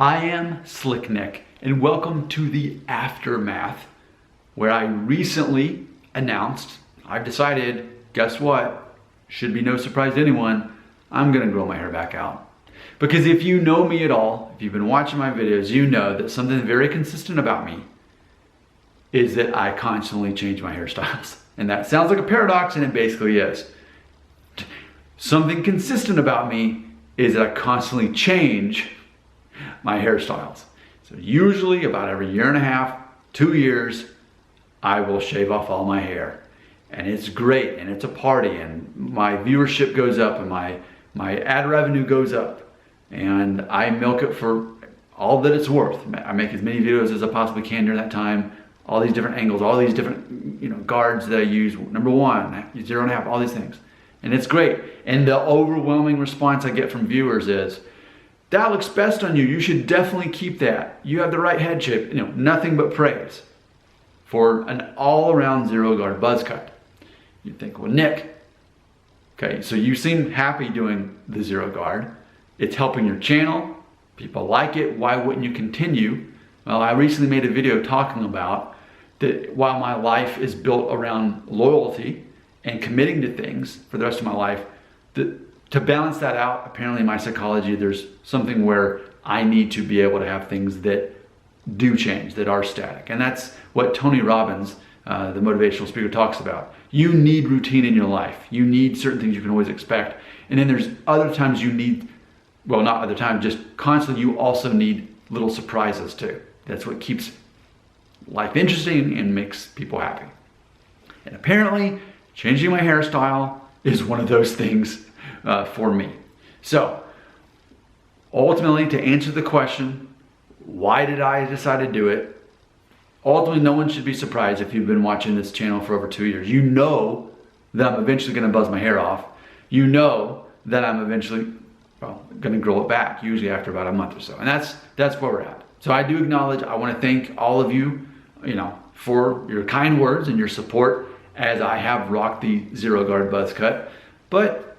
I am Slick Nick, and welcome to the aftermath, where I recently announced, I've decided, guess what? Should be no surprise to anyone, I'm gonna grow my hair back out. Because if you know me at all, if you've been watching my videos, you know that something very consistent about me is that I constantly change my hairstyles. And that sounds like a paradox, and it basically is. Something consistent about me is that I constantly change my hairstyles. So usually about every year and a half, 2 years, I will shave off all my hair. And it's great, and it's a party, and my viewership goes up, and my ad revenue goes up. And I milk it for all that it's worth. I make as many videos as I possibly can during that time. All these different angles, all these different guards that I use. Number 1, 0.5, all these things. And it's great. And the overwhelming response I get from viewers is, that looks best on you. You should definitely keep that. You have the right head shape. Nothing but praise for an all-around zero guard buzz cut. You think, well, Nick, okay, so you seem happy doing the zero guard. It's helping your channel. People like it. Why wouldn't you continue? Well, I recently made a video talking about that while my life is built around loyalty and committing to things for the rest of my life, to balance that out, apparently in my psychology, there's something where I need to be able to have things that do change, that are static. And that's what Tony Robbins, the motivational speaker, talks about. You need routine in your life. You need certain things you can always expect. And then there's other times you need, well, not other times, just constantly you also need little surprises too. That's what keeps life interesting and makes people happy. And apparently, changing my hairstyle is one of those things for me. So, ultimately, to answer the question, why did I decide to do it? Ultimately, no one should be surprised if you've been watching this channel for over 2 years. You know that I'm eventually going to buzz my hair off. You know that I'm eventually, going to grow it back, usually after about a month or so. And that's where we're at. So I do acknowledge, I want to thank all of you, for your kind words and your support as I have rocked the zero guard buzz cut. But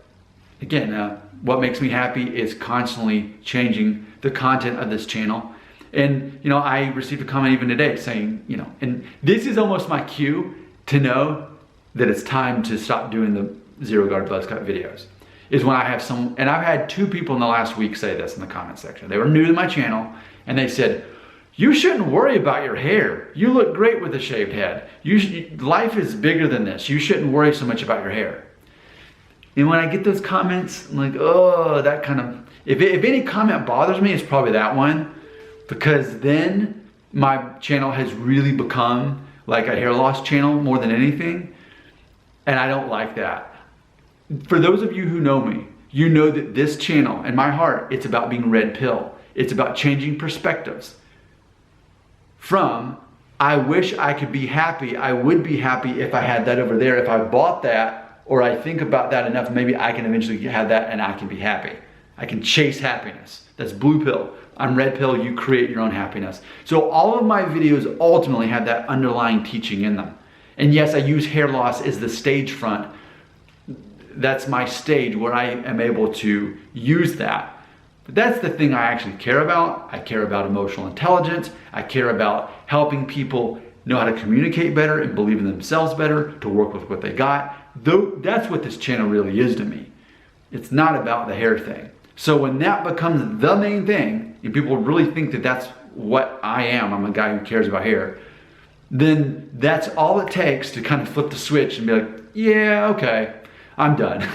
again, what makes me happy is constantly changing the content of this channel. And, I received a comment even today saying, and this is almost my cue to know that it's time to stop doing the zero guard buzz cut videos. Is when I have some, and I've had 2 people in the last week say this in the comment section. They were new to my channel and they said, you shouldn't worry about your hair. You look great with a shaved head. Life is bigger than this. You shouldn't worry so much about your hair. And when I get those comments, I'm like, oh, that kind of, if any comment bothers me, it's probably that one, because then my channel has really become like a hair loss channel more than anything, and I don't like that. For those of you who know me, you know that this channel, in my heart, it's about being red pill. It's about changing perspectives. From, I wish I could be happy, I would be happy if I had that over there, if I bought that, or I think about that enough, maybe I can eventually have that and I can be happy. I can chase happiness. That's blue pill. I'm red pill, you create your own happiness. So all of my videos ultimately have that underlying teaching in them. And yes, I use hair loss as the stage front. That's my stage where I am able to use that. But that's the thing I actually care about. I care about emotional intelligence. I care about helping people know how to communicate better and believe in themselves better, to work with what they got. That's what this channel really is to me. It's not about the hair thing. So when that becomes the main thing, and people really think that that's what I am, I'm a guy who cares about hair, then that's all it takes to kind of flip the switch and be like, yeah, okay, I'm done.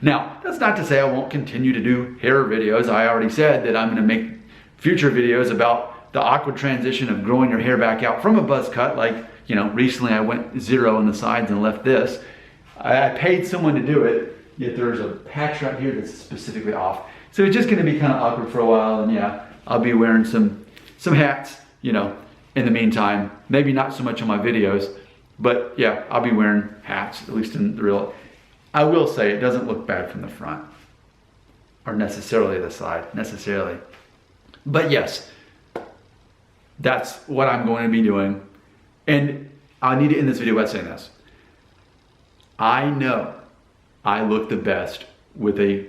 Now, that's not to say I won't continue to do hair videos. I already said that I'm going to make future videos about the awkward transition of growing your hair back out from a buzz cut. Like, recently I went 0 on the sides and left this. I paid someone to do it, yet there's a patch right here that's specifically off. So it's just going to be kind of awkward for a while, and yeah, I'll be wearing some hats, in the meantime. Maybe not so much on my videos, but yeah, I'll be wearing hats, at least in the real. I will say it doesn't look bad from the front, or necessarily the side, necessarily. But yes, that's what I'm going to be doing. And I need to end this video by saying this. I know I look the best with a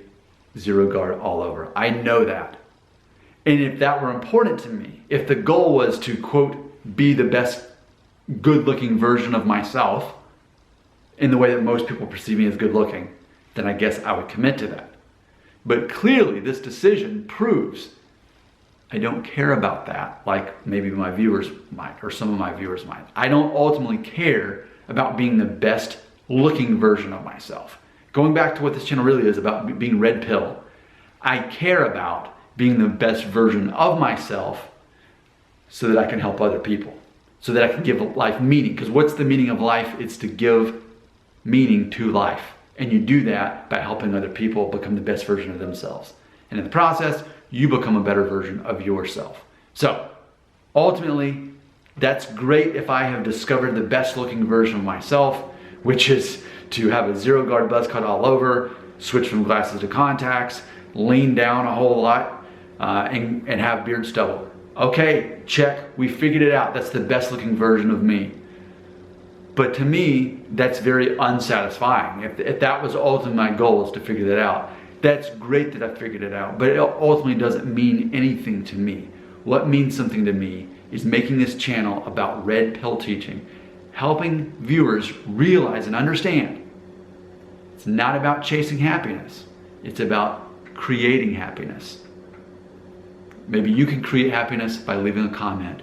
zero guard all over. I know that. And if that were important to me, if the goal was to, quote, be the best good-looking version of myself in the way that most people perceive me as good-looking, then I guess I would commit to that. But clearly, this decision proves I don't care about that, like maybe my viewers might, or some of my viewers might. I don't ultimately care about being the best looking version of myself. Going back to what this channel really is about, being red pill, I care about being the best version of myself so that I can help other people, so that I can give life meaning. Because what's the meaning of life? It's to give meaning to life. And you do that by helping other people become the best version of themselves. And in the process, you become a better version of yourself. So ultimately, that's great if I have discovered the best looking version of myself, which is to have a zero guard buzz cut all over, switch from glasses to contacts, lean down a whole lot, and have beard stubble. Okay, check, we figured it out. That's the best looking version of me. But to me, that's very unsatisfying. If that was ultimately my goal, is to figure that out, that's great that I figured it out, but it ultimately doesn't mean anything to me. What means something to me is making this channel about red pill teaching, helping viewers realize and understand it's not about chasing happiness. It's about creating happiness. Maybe you can create happiness by leaving a comment